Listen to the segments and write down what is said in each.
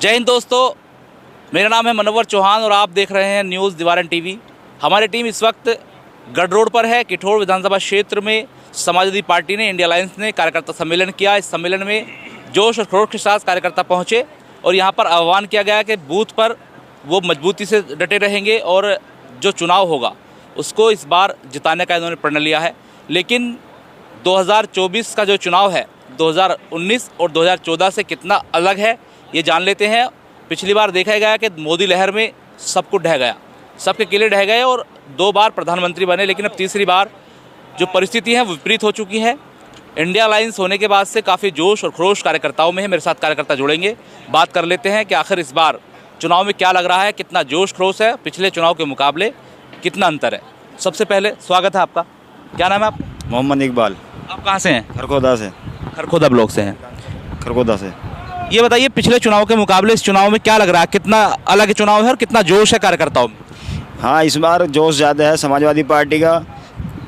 जय हिंद दोस्तों, मेरा नाम है मनोवर चौहान और आप देख रहे हैं न्यूज़ निवारण टीवी। हमारी टीम इस वक्त गढ़ रोड पर है। किठौर विधानसभा क्षेत्र में समाजवादी पार्टी ने, इंडिया अलायंस ने कार्यकर्ता सम्मेलन किया। इस सम्मेलन में जोश और खरोश के साथ कार्यकर्ता पहुंचे और यहां पर आह्वान किया गया कि बूथ पर वो मजबूती से डटे रहेंगे और जो चुनाव होगा उसको इस बार जिताने का इन्होंने प्रण लिया है। लेकिन 2024 का जो चुनाव है 2019 और 2014 से कितना अलग है ये जान लेते हैं। पिछली बार देखा गया कि मोदी लहर में सब कुछ ढह गया, सबके किले ढह गए और 2 बार प्रधानमंत्री बने, लेकिन अब तीसरी बार जो परिस्थिति है विपरीत हो चुकी है। इंडिया अलायंस होने के बाद से काफ़ी जोश और खरोश कार्यकर्ताओं में है। मेरे साथ कार्यकर्ता जुड़ेंगे, बात कर लेते हैं कि आखिर इस बार चुनाव में क्या लग रहा है, कितना जोश खरोश है, पिछले चुनाव के मुकाबले कितना अंतर है। सबसे पहले स्वागत है आपका, क्या नाम है आपका? मोहम्मद इकबाल। आप कहाँ से हैं? खरखोदा से। खरखोदा ब्लॉक से हैं। खरखोदा से। ये बताइए, पिछले चुनाव के मुकाबले इस चुनाव में क्या लग रहा है, कितना अलग चुनाव है और कितना जोश है कार्यकर्ताओं में? हाँ, इस बार जोश ज़्यादा है। समाजवादी पार्टी का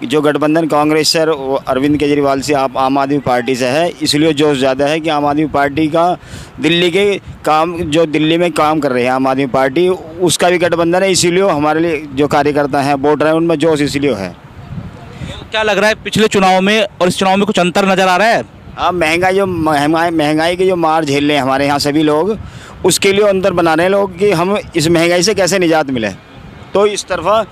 जो गठबंधन कांग्रेस से और अरविंद केजरीवाल से आम आदमी पार्टी से है, इसलिए जोश ज़्यादा है कि आम आदमी पार्टी का दिल्ली के काम, जो दिल्ली में काम कर रहे हैं आम आदमी पार्टी, उसका भी गठबंधन है। इसीलिए हमारे लिए जो कार्यकर्ता हैं वोट रहे हैं, उनमें जोश इसलिए है। क्या लग रहा है पिछले चुनाव में और इस चुनाव में कुछ अंतर नज़र आ रहा है? अब महंगाई की जो मार झेल रहे हैं हमारे यहाँ सभी लोग, उसके लिए अंतर बना रहे हैं लोग कि हम इस महंगाई से कैसे निजात मिले। तो इस तरफा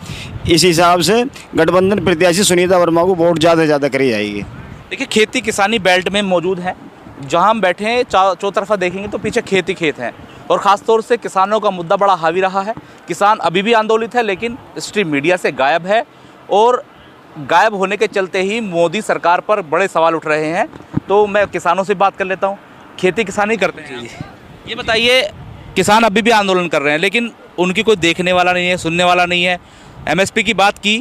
इस हिसाब से गठबंधन प्रत्याशी सुनीता वर्मा को वोट ज़्यादा से ज़्यादा करी जाएगी। देखिए, खेती किसानी बेल्ट में मौजूद है। जहाँ हम बैठे हैं चौतरफा देखेंगे तो पीछे खेत हैं और ख़ासतौर से किसानों का मुद्दा बड़ा हावी रहा है। किसान अभी भी आंदोलित है, लेकिन स्ट्रीम मीडिया से गायब है और गायब होने के चलते ही मोदी सरकार पर बड़े सवाल उठ रहे हैं। तो मैं किसानों से बात कर लेता हूँ। खेती किसानी करते हैं जी। ये बताइए, किसान अभी भी आंदोलन कर रहे हैं, लेकिन उनकी कोई देखने वाला नहीं है, सुनने वाला नहीं है। एमएसपी की बात की,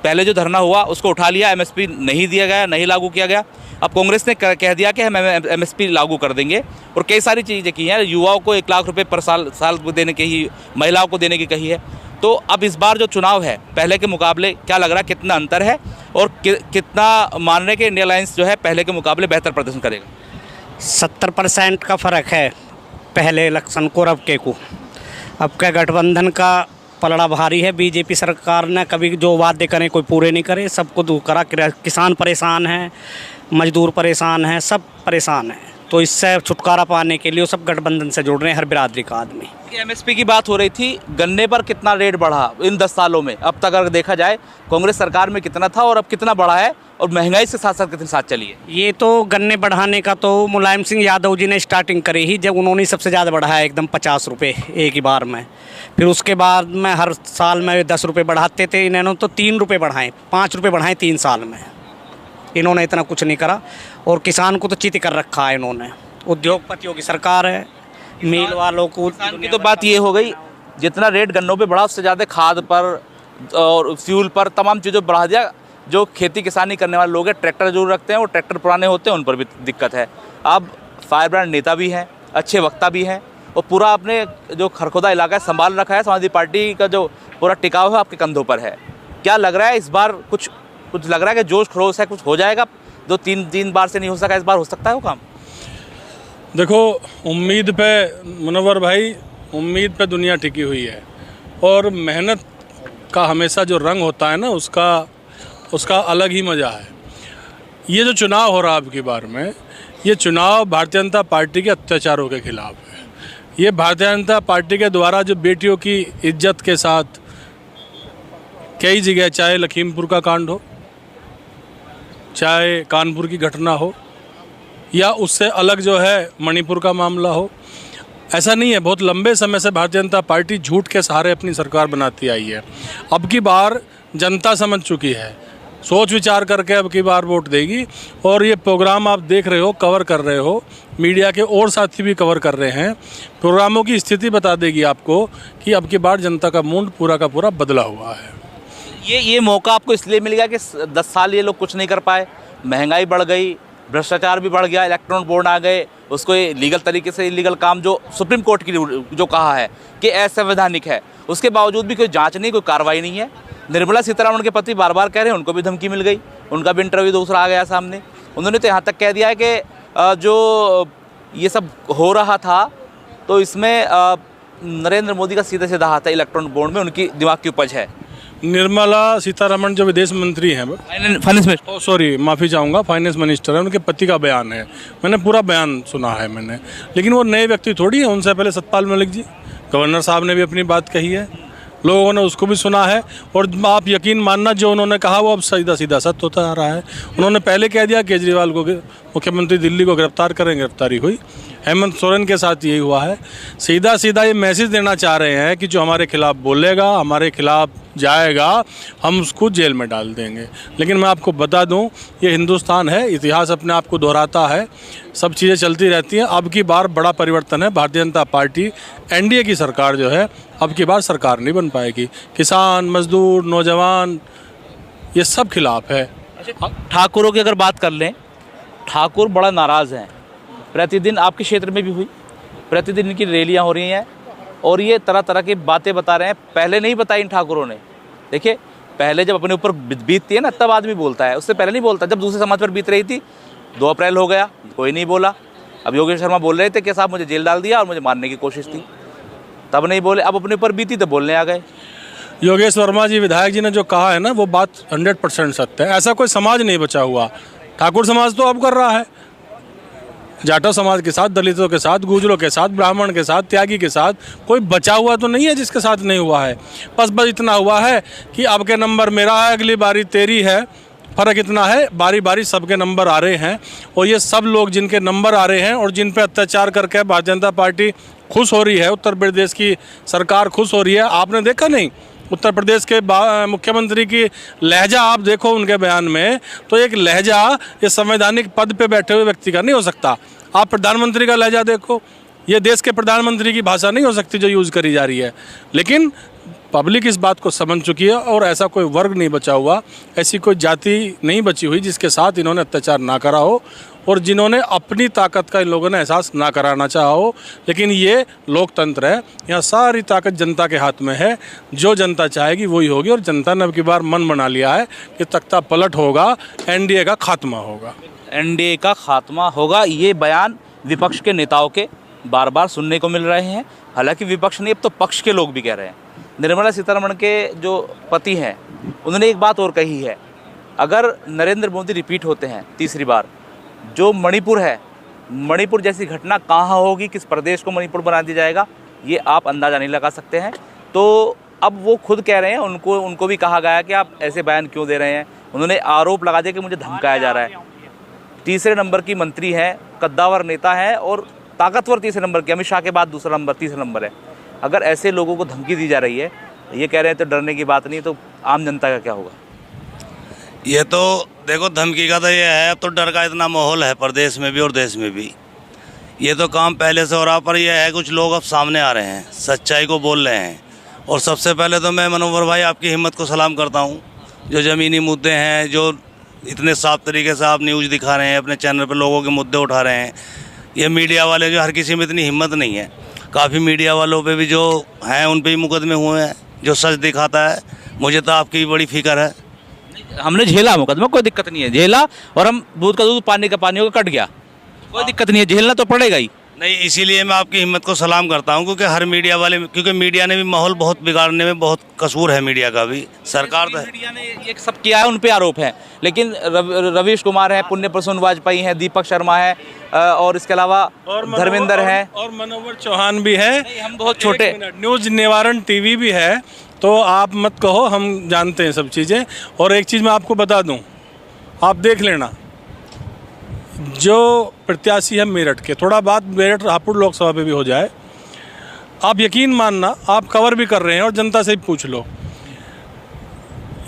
पहले जो धरना हुआ उसको उठा लिया, एमएसपी नहीं दिया गया, नहीं लागू किया गया। अब कांग्रेस ने कह दिया कि हम एमएसपी लागू कर देंगे और कई सारी चीज़ें की हैं। युवाओं को 1 लाख रुपये पर साल देने की ही, महिलाओं को देने की कही है। तो अब इस बार जो चुनाव है पहले के मुकाबले क्या लग रहा है, कितना अंतर है और कितना मान रहे कि इंडिया अलायंस जो है पहले के मुकाबले बेहतर प्रदर्शन करेगा? 70% का फ़र्क है पहले इलेक्शन को और अब के को। अब का गठबंधन का पलड़ा भारी है। बीजेपी सरकार ने कभी जो वादे करें कोई पूरे नहीं करे, सबको दूर करा। किसान परेशान हैं, मजदूर परेशान हैं, सब परेशान हैं। तो इससे छुटकारा पाने के लिए वो सब गठबंधन से जुड़ रहे हैं, हर बिरादरी का आदमी। एमएसपी की बात हो रही थी, गन्ने पर कितना रेट बढ़ा इन 10 सालों में? अब तक अगर देखा जाए कांग्रेस सरकार में कितना था और अब कितना बढ़ा है, और महंगाई से साथ साथ कितने साथ चली है? ये तो गन्ने बढ़ाने का तो मुलायम सिंह यादव जी ने स्टार्टिंग करी ही, जब उन्होंने सबसे ज़्यादा बढ़ाया एकदम 50 रुपये एक ही बार में। फिर उसके बाद में हर साल में 10 रुपये बढ़ाते थे। इन्होंने तो 3 रुपये बढ़ाए, 5 रुपये बढ़ाए 3 साल में। इन्होंने इतना कुछ नहीं करा और किसान को तो चित कर रखा है इन्होंने। उद्योगपतियों की सरकार है, मिल वालों को। किसान की तो बात ये हो गई, जितना रेट गन्नों पे बढ़ा उससे ज़्यादा खाद पर और फ्यूल पर तमाम चीज़ों बढ़ा दिया। जो खेती किसानी करने वाले लोग हैं, ट्रैक्टर जरूर रखते हैं, वो ट्रैक्टर पुराने होते हैं, उन पर भी दिक्कत है। अब फायर ब्रांड नेता भी हैं, अच्छे वक्ता भी हैं और पूरा अपने जो खरखोदा इलाका है संभाल रखा है। समाजवादी पार्टी का जो पूरा टिकाव है आपके कंधों पर है। क्या लग रहा है इस बार कुछ लग रहा है कि जोश खरोश है, कुछ हो जाएगा? 2-3 बार से नहीं हो सका, इस बार हो सकता है वो काम? देखो, उम्मीद पे मुनव्वर भाई, उम्मीद पे दुनिया टिकी हुई है और मेहनत का हमेशा जो रंग होता है ना, उसका अलग ही मज़ा है। ये जो चुनाव हो रहा है अब की बार में, ये चुनाव भारतीय जनता पार्टी के अत्याचारों के खिलाफ है। ये भारतीय जनता पार्टी के द्वारा जो बेटियों की इज्जत के साथ कई जगह, चाहे लखीमपुर का कांड हो, चाहे कानपुर की घटना हो, या उससे अलग जो है मणिपुर का मामला हो, ऐसा नहीं है। बहुत लंबे समय से भारतीय जनता पार्टी झूठ के सहारे अपनी सरकार बनाती आई है। अब की बार जनता समझ चुकी है, सोच विचार करके अब की बार वोट देगी। और ये प्रोग्राम आप देख रहे हो, कवर कर रहे हो, मीडिया के और साथी भी कवर कर रहे हैं। प्रोग्रामों की स्थिति बता देगी आपको कि अब की बार जनता का मूड पूरा का पूरा बदला हुआ है। ये मौका आपको इसलिए मिल गया कि 10 साल ये लोग कुछ नहीं कर पाए, महंगाई बढ़ गई, भ्रष्टाचार भी बढ़ गया, इलेक्ट्रॉनिक बोर्ड आ गए, उसको लीगल तरीके से इलीगल काम जो सुप्रीम कोर्ट की जो कहा है कि असंवैधानिक है, उसके बावजूद भी कोई जांच नहीं, कोई कार्रवाई नहीं है। निर्मला सीतारमण के पति बार बार कह रहे हैं, उनको भी धमकी मिल गई, उनका भी इंटरव्यू दूसरा आ गया सामने। उन्होंने तो यहाँ तक कह दिया है कि जो ये सब हो रहा था तो इसमें नरेंद्र मोदी का सीधा सीधा हाथ है इलेक्ट्रॉनिक बॉन्ड में, उनकी दिमाग की उपज है। निर्मला सीतारमण जो विदेश मंत्री हैं, फाइनेंस मिनिस्टर, सॉरी माफ़ी चाहूँगा, फाइनेंस मिनिस्टर है, उनके पति का बयान है। मैंने पूरा बयान सुना है मैंने, लेकिन वो नए व्यक्ति थोड़ी है। उनसे पहले सतपाल मलिक जी, गवर्नर साहब ने भी अपनी बात कही है, लोगों ने उसको भी सुना है। और आप यकीन मानना, जो उन्होंने कहा वो अब सीधा सीधा सत्य होता आ रहा है। उन्होंने पहले कह दिया केजरीवाल को, मुख्यमंत्री दिल्ली को गिरफ्तार करें, गिरफ्तारी हुई। हेमंत सोरेन के साथ यही हुआ है। सीधा सीधा ये मैसेज देना चाह रहे हैं कि जो हमारे खिलाफ बोलेगा, हमारे खिलाफ जाएगा, हम उसको जेल में डाल देंगे। लेकिन मैं आपको बता दूं, ये हिंदुस्तान है, इतिहास अपने आप को दोहराता है, सब चीज़ें चलती रहती हैं। अब की बार बड़ा परिवर्तन है। भारतीय जनता पार्टी एनडीए की सरकार जो है, अब की बार सरकार नहीं बन पाएगी। किसान, मजदूर, नौजवान, ये सब खिलाफ है। ठाकुरों की अगर बात कर लें, ठाकुर बड़ा नाराज़ हैं। प्रतिदिन आपके क्षेत्र में भी हुई, प्रतिदिन इनकी रैलियां हो रही हैं और ये तरह तरह की बातें बता रहे हैं। पहले नहीं बताई इन ठाकुरों ने। देखिए, पहले जब अपने ऊपर बीतती है ना, तब आदमी बोलता है, उससे पहले नहीं बोलता। जब दूसरे समाज पर बीत रही थी, 2 अप्रैल हो गया, कोई नहीं बोला। अब योगेश शर्मा बोल रहे थे कि साहब मुझे जेल डाल दिया और मुझे मारने की कोशिश थी, तब नहीं बोले। अब अपने ऊपर बीती तो बोलने आ गए। योगेश वर्मा जी, विधायक जी ने जो कहा है ना, वो बात 100% सत्य है। ऐसा कोई समाज नहीं बचा हुआ। ठाकुर समाज तो अब कर रहा है, जाटव समाज के साथ, दलितों के साथ, गुजरों के साथ, ब्राह्मण के साथ, त्यागी के साथ, कोई बचा हुआ तो नहीं है जिसके साथ नहीं हुआ है। बस इतना हुआ है कि अब के नंबर मेरा है, अगली बारी तेरी है। फ़र्क इतना है, बारी बारी सबके नंबर आ रहे हैं। और ये सब लोग जिनके नंबर आ रहे हैं और जिन पे अत्याचार करके भारतीय जनता पार्टी खुश हो रही है, उत्तर प्रदेश की सरकार खुश हो रही है। आपने देखा नहीं, उत्तर प्रदेश के मुख्यमंत्री की लहजा आप देखो उनके बयान में, तो एक लहजा ये संवैधानिक पद पे बैठे हुए व्यक्ति का नहीं हो सकता। आप प्रधानमंत्री का लहजा देखो, ये देश के प्रधानमंत्री की भाषा नहीं हो सकती जो यूज़ करी जा रही है। लेकिन पब्लिक इस बात को समझ चुकी है और ऐसा कोई वर्ग नहीं बचा हुआ, ऐसी कोई जाति नहीं बची हुई जिसके साथ इन्होंने अत्याचार ना करा हो और जिन्होंने अपनी ताकत का इन लोगों ने एहसास ना कराना चाहा हो। लेकिन ये लोकतंत्र है, यहाँ सारी ताकत जनता के हाथ में है। जो जनता चाहेगी वही होगी और जनता ने अब की बार मन बना लिया है कि तख्ता पलट होगा, एनडीए का खात्मा होगा। एनडीए का खात्मा होगा, ये बयान विपक्ष के नेताओं के बार बार सुनने को मिल रहे हैं। हालांकि विपक्ष नहीं, अब तो पक्ष के लोग भी कह रहे हैं। निर्मला सीतारमण के जो पति हैं, उन्होंने एक बात और कही है, अगर नरेंद्र मोदी रिपीट होते हैं तीसरी बार, जो मणिपुर है, मणिपुर जैसी घटना कहाँ होगी, किस प्रदेश को मणिपुर बना दिया जाएगा, ये आप अंदाज़ा नहीं लगा सकते हैं। तो अब वो खुद कह रहे हैं, उनको भी कहा गया कि आप ऐसे बयान क्यों दे रहे हैं। उन्होंने आरोप लगा दिया कि मुझे धमकाया जा रहा है। तीसरे नंबर की मंत्री हैं, कद्दावर नेता हैं और ताकतवर तीसरे नंबर की, अमित शाह के बाद दूसरा नंबर, तीसरा नंबर है। अगर ऐसे लोगों को धमकी दी जा रही है, ये कह रहे हैं तो डरने की बात नहीं, तो आम जनता का क्या होगा? ये तो देखो, धमकी का तो ये है, अब तो डर का इतना माहौल है प्रदेश में भी और देश में भी। ये तो काम पहले से हो रहा, पर यह है कुछ लोग अब सामने आ रहे हैं, सच्चाई को बोल रहे हैं। और सबसे पहले तो मैं मनोहर भाई आपकी हिम्मत को सलाम करता हूँ, जो ज़मीनी मुद्दे हैं, जो इतने साफ तरीके से आप न्यूज़ दिखा रहे हैं, अपने चैनल पर लोगों के मुद्दे उठा रहे हैं। ये मीडिया वाले जो, हर किसी में इतनी हिम्मत नहीं है। काफ़ी मीडिया वालों पे भी जो हैं उन पे भी मुकदमे हुए हैं, जो सच दिखाता है। मुझे तो आपकी भी बड़ी फिक्र है। हमने झेला मुकदमा, कोई दिक्कत नहीं है, झेला, और हम दूध का दूध, पानी का पानी होगा, कट गया, कोई दिक्कत नहीं है, झेलना तो पड़ेगा ही। नहीं, इसीलिए मैं आपकी हिम्मत को सलाम करता हूं, क्योंकि हर मीडिया वाले, क्योंकि मीडिया ने भी माहौल बहुत बिगाड़ने में बहुत कसूर है मीडिया का भी। सरकार तो मीडिया ने ये सब किया है, उन पे आरोप है। लेकिन रवीश कुमार है, पुण्य प्रसून वाजपेयी है, दीपक शर्मा है, और इसके अलावा धर्मेंद्र है और मनोहर चौहान भी है। हम बहुत छोटे, न्यूज़ निवारण टीवी भी है, तो आप मत कहो, हम जानते हैं सब चीज़ें। और एक चीज़ मैं आपको बता दूं, आप देख लेना, जो प्रत्याशी है मेरठ के, थोड़ा बात मेरठ हापुड़ लोकसभा पे भी हो जाए, आप यकीन मानना, आप कवर भी कर रहे हैं और जनता से भी पूछ लो।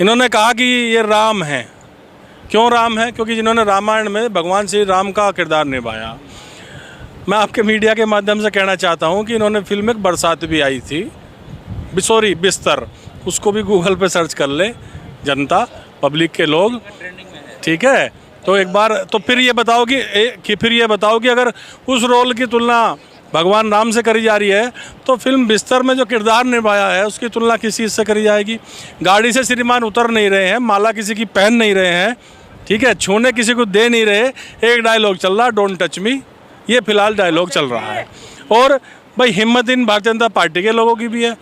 इन्होंने कहा कि ये राम है। क्यों राम है? क्योंकि जिन्होंने रामायण में भगवान श्री राम का किरदार निभाया। मैं आपके मीडिया के माध्यम से कहना चाहता हूँ कि इन्होंने फिल्म एक बरसात भी आई थी, सॉरी बिस्तर, उसको भी गूगल पे सर्च कर ले जनता, पब्लिक के लोग, ठीक है। तो एक बार तो फिर ये बताओ कि अगर उस रोल की तुलना भगवान राम से करी जा रही है, तो फिल्म बिस्तर में जो किरदार निभाया है उसकी तुलना किस चीज़ से करी जाएगी? गाड़ी से श्रीमान उतर नहीं रहे हैं, माला किसी की पहन नहीं रहे हैं, ठीक है, छूने किसी को दे नहीं रहे। एक डायलॉग चल रहा, डोंट टच मी, ये फिलहाल डायलॉग चल रहा है। और भाई हिम्मत इन भारतीय जनता पार्टी के लोगों की भी है,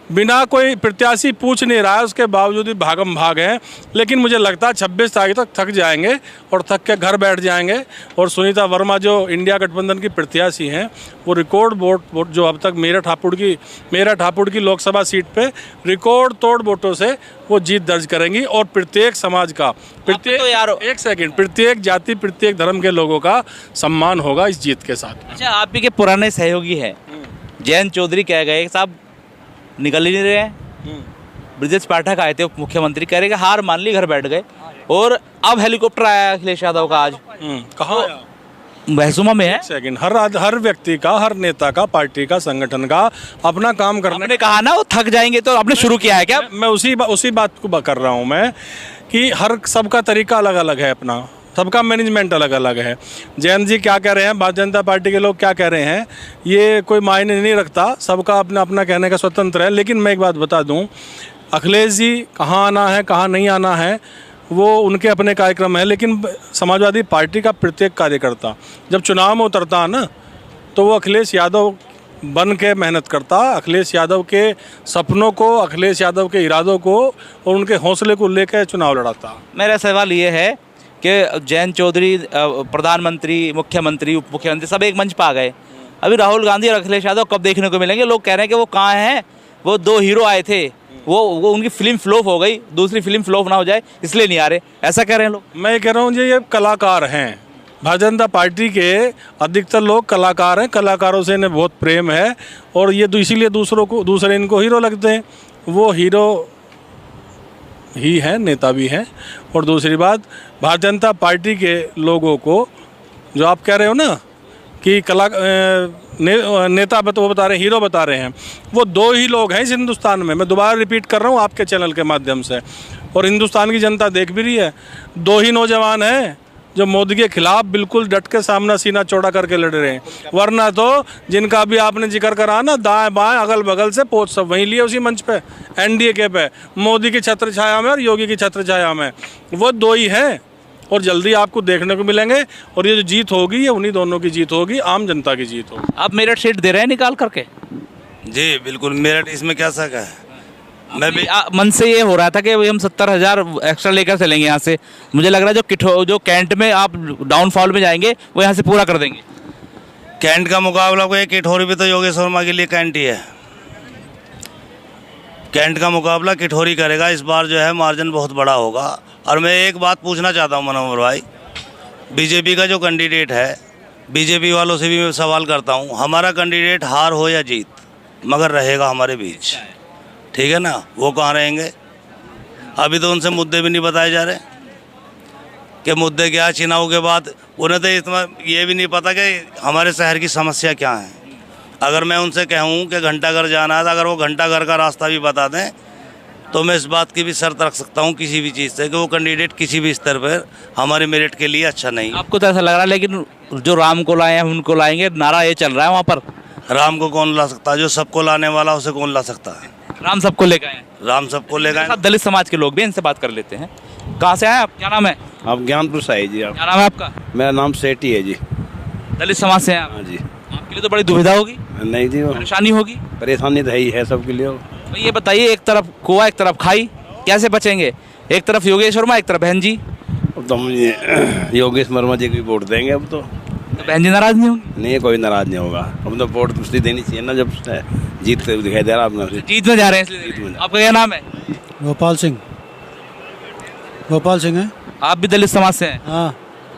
बिना कोई प्रत्याशी पूछ नहीं रहा है, उसके बावजूद भी भागम भाग हैं। लेकिन मुझे लगता है 26 तारीख तक थक जाएंगे और थक के घर बैठ जाएंगे। और सुनीता वर्मा जो इंडिया गठबंधन की प्रत्याशी हैं, वो रिकॉर्ड वोट जो अब तक मेरठ हापुड़ की लोकसभा सीट पे रिकॉर्ड तोड़ वोटों से वो जीत दर्ज करेंगी। और प्रत्येक समाज का, प्रत्येक जाति, प्रत्येक धर्म के लोगों का सम्मान होगा इस जीत के साथ। अच्छा, आप ही के पुराने सहयोगी हैं जयंत चौधरी कह गए साहब निकल ही नहीं रहे हैं। ब्रजेश पाठक आए थे उप मुख्यमंत्री, कह रहे कि हार मान ली, घर बैठ गए। और अब हेलीकॉप्टर आया अखिलेश यादव का आज, कहाँ महसूमा में है। सेकंड, हर व्यक्ति का, हर नेता का, पार्टी का, संगठन का अपना काम करने। आपने कहा ना वो थक जाएंगे, तो आपने शुरू किया है क्या? मैं उसी बात को कर रहा हूँ मैं, कि हर सबका तरीका अलग अलग है, अपना सबका मैनेजमेंट अलग अलग है। जयंत जी क्या कह रहे हैं, भारतीय जनता पार्टी के लोग क्या कह रहे हैं, ये कोई मायने नहीं रखता, सबका अपना अपना कहने का स्वतंत्र है। लेकिन मैं एक बात बता दूं, अखिलेश जी कहाँ आना है, कहाँ नहीं आना है, वो उनके अपने कार्यक्रम है। लेकिन समाजवादी पार्टी का प्रत्येक कार्यकर्ता जब चुनाव में उतरता है ना, तो वो अखिलेश यादव बन के मेहनत करता, अखिलेश यादव के सपनों को, अखिलेश यादव के इरादों को और उनके हौसले को लेकर चुनाव लड़ाता। मेरा सवाल ये है कि जयंत चौधरी प्रधानमंत्री, मुख्यमंत्री, उप मुख्यमंत्री सब एक मंच पर आ गए। अभी राहुल गांधी और अखिलेश यादव कब देखने को मिलेंगे? लोग कह रहे हैं कि वो कहाँ हैं, वो दो हीरो आए थे, वो उनकी फिल्म फ्लॉप हो गई, दूसरी फिल्म फ्लॉप ना हो जाए इसलिए नहीं आ रहे, ऐसा कह रहे हैं लोग। मैं कह रहा हूँ ये कलाकार हैं, भारतीय जनता पार्टी के अधिकतर लोग कलाकार हैं, कलाकारों से इन्हें बहुत प्रेम है और ये इसीलिए दूसरे इनको हीरो लगते हैं। वो हीरो ही है, नेता भी हैं। और दूसरी बात, भारतीय जनता पार्टी के लोगों को जो आप कह रहे हो ना कि नेता वो बता रहे हैं, हीरो बता रहे हैं, वो दो ही लोग हैं इस हिंदुस्तान में। मैं दोबारा रिपीट कर रहा हूँ आपके चैनल के माध्यम से, और हिंदुस्तान की जनता देख भी रही है। दो ही नौजवान हैं जो मोदी के खिलाफ बिल्कुल डट के सामना सीना चौड़ा करके लड़ रहे हैं। वरना तो जिनका भी आपने जिक्र करा ना, दाएं बाएं अगल बगल से पोस्ट सब वहीं लिए उसी मंच पे, एनडीए के पे, मोदी की छत्र छाया में और योगी की छत्र छाया में, वो दो ही हैं। और जल्दी आपको देखने को मिलेंगे। और ये जो जीत होगी ये उन्हीं दोनों की जीत होगी, आम जनता की जीत होगी। आप मेरठ सीट दे रहे हैं निकाल करके? जी बिल्कुल, मेरठ इसमें क्या शक है। मैं भी मन से ये हो रहा था कि हम 70,000 एक्स्ट्रा लेकर चलेंगे यहाँ से। मुझे लग रहा है जो कैंट में आप डाउनफॉल में जाएंगे वो यहाँ से पूरा कर देंगे। कैंट का मुकाबला कोई किठौरी भी तो योगेश वर्मा के लिए कैंट ही है। कैंट का मुकाबला किठौरी करेगा, इस बार जो है मार्जिन बहुत बड़ा होगा। और मैं एक बात पूछना चाहता हूँ मनोहर भाई, बीजेपी का जो कैंडिडेट है, बीजेपी वालों से भी मैं सवाल करता हूँ, हमारा कैंडिडेट हार हो या जीत मगर रहेगा हमारे बीच, ठीक है ना? वो कहाँ रहेंगे? अभी तो उनसे मुद्दे भी नहीं बताए जा रहे कि मुद्दे क्या, चुनाव के बाद उन्हें तो इतना ये भी नहीं पता कि हमारे शहर की समस्या क्या है। अगर मैं उनसे कहूँ कि घंटाघर जाना है, तो अगर वो घंटाघर का रास्ता भी बता दें तो मैं इस बात की भी शर्त रख सकता हूँ किसी भी चीज़ से कि वो कैंडिडेट किसी भी स्तर पर हमारे मेरिट के लिए अच्छा नहीं। आपको तो ऐसा लग रहा है, लेकिन जो राम को लाए हैं उनको लाएंगे, नारा ये चल रहा है वहाँ पर। राम को कौन ला सकता है? जो सबको लाने वाला उसे कौन ला सकता है? राम सबको ले गए हैं। राम सबको ले गए। दलित समाज के लोग भी, इनसे बात कर लेते हैं। कहाँ से आए आप, क्या नाम है? आप ज्ञानपुर से आए जी। आप क्या नाम है आपका? मेरा नाम सेठी है जी। दलित समाज से हैं आप? हाँ जी। आपके लिए तो बड़ी दुविधा होगी, नहीं जी, परेशानी होगी। परेशानी तो है सबके लिए। भाई ये बताइए, एक तरफ कुआ एक तरफ खाई, कैसे बचेंगे? एक तरफ योगेश वर्मा, एक तरफ बहन जी। अब तो हम योगेश वर्मा जी को वोट देंगे। अब तो बहन जी नाराज नहीं होंगी? नहीं, कोई नाराज नहीं होगा। हम तो वोट दूसरी देनी चाहिए ना, जब जीत दिखाई दे रहा अपना। जीत में जा रहे हैं इसलिए। आपका क्या नाम है? गोपाल सिंह है। आप भी दलित समाज से हैं? हाँ।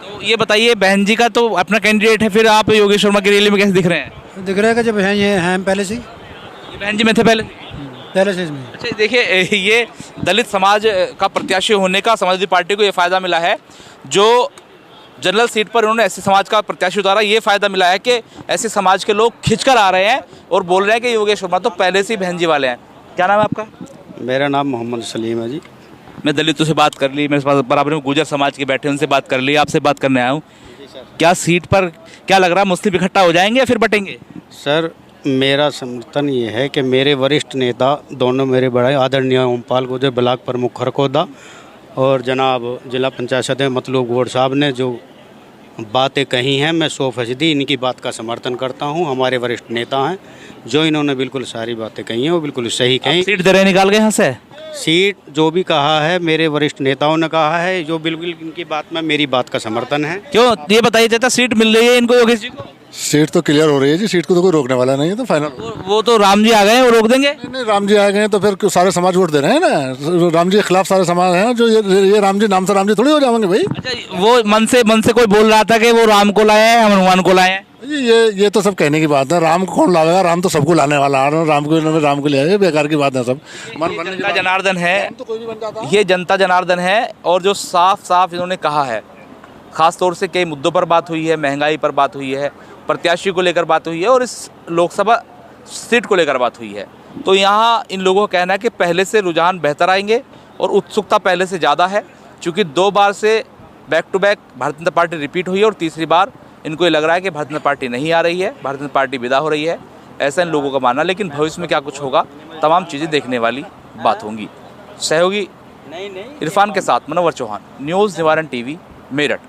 तो ये बताइए, बहन जी का तो अपना कैंडिडेट है, फिर आप योगेश वर्मा की रैली में कैसे दिख रहे हैं? दिख रहा है कि जब हैं ये हैं पहले से, ये बहन जी में थे पहले से इसमें। अच्छा देखिए, ये दलित समाज का प्रत्याशी होने का समाजवादी पार्टी को ये फ़ायदा मिला है। जो जनरल सीट पर उन्होंने ऐसे समाज का प्रत्याशी उतारा, ये फ़ायदा मिला है कि ऐसे समाज के लोग खिंचकर आ रहे हैं और बोल रहे हैं कि योगेश वर्मा तो पहले से ही बहन जी वाले हैं। क्या नाम है आपका? मेरा नाम मोहम्मद सलीम है जी। मैं दलितों से बात कर ली, मेरे पास बराबर में गुजर समाज के बैठे, उनसे बात कर ली, आपसे बात करने आया हूँ। क्या सीट पर क्या लग रहा है, मुस्लिम इकट्ठा हो जाएंगे या फिर बटेंगे? सर, मेरा समर्थन ये है कि मेरे वरिष्ठ नेता दोनों मेरे बड़े आदरणीय ओमपाल गुजर ब्लॉक प्रमुख खरकोदा और जनाब जिला पंचायत सदस्य मतलूब गौड़ साहब ने जो बातें कही हैं, मैं 100% इनकी बात का समर्थन करता हूं। हमारे वरिष्ठ नेता हैं, जो इन्होंने बिल्कुल सारी बातें कही हैं वो बिल्कुल सही कही। सीट दे रहे हैं निकाल के यहाँ से? सीट जो भी कहा है मेरे वरिष्ठ नेताओं ने कहा है, जो बिल्कुल इनकी बात में मेरी बात का समर्थन है। क्यों ये बताइए चाचा, सीट मिल रही है इनको योगेश जी को? सीट तो क्लियर हो रही है जी, सीट को तो कोई रोकने वाला नहीं है, तो फाइनल। वो तो राम जी आ गए हैं, वो रोक देंगे? नहीं, राम जी आ गए हैं तो फिर सारे समाज वोट दे रहे हैं ना। राम जी के खिलाफ सारे समाज हैं, जो ये राम जी नाम से राम जी थोड़ी हो जाएंगे भाई। अच्छा, वो मन से कोई बोल रहा था कि वो राम को लाए हैं, हम हनुमान को लाए हैं। ये तो सब कहने की बात है। राम को कौन लाएगा? राम तो सबको लाने वाला है। राम को ले आए, बेकार की बात है सब। जनता जनार्दन है, तो कोई भी बन जाता है। ये जनता जनार्दन है। और जो साफ साफ इन्होंने कहा है, खास तौर से कई मुद्दों पर बात हुई है, महंगाई पर बात हुई है, प्रत्याशी को लेकर बात हुई है और इस लोकसभा सीट को लेकर बात हुई है। तो यहाँ इन लोगों का कहना है कि पहले से रुझान बेहतर आएंगे और उत्सुकता पहले से ज़्यादा है, क्योंकि 2 बार से back to back Bharatiya Janata party repeat हुई है और तीसरी बार इनको ये लग रहा है कि भारतीय जनता पार्टी नहीं आ रही है, भारतीय जनता पार्टी विदा हो रही है, ऐसा इन लोगों का मानना। लेकिन भविष्य में क्या कुछ होगा, तमाम चीज़ें देखने वाली बात होंगी। सहयोगी इरफान के साथ मनोवर चौहान, न्यूज़ निवारण टीवी, मेरठ।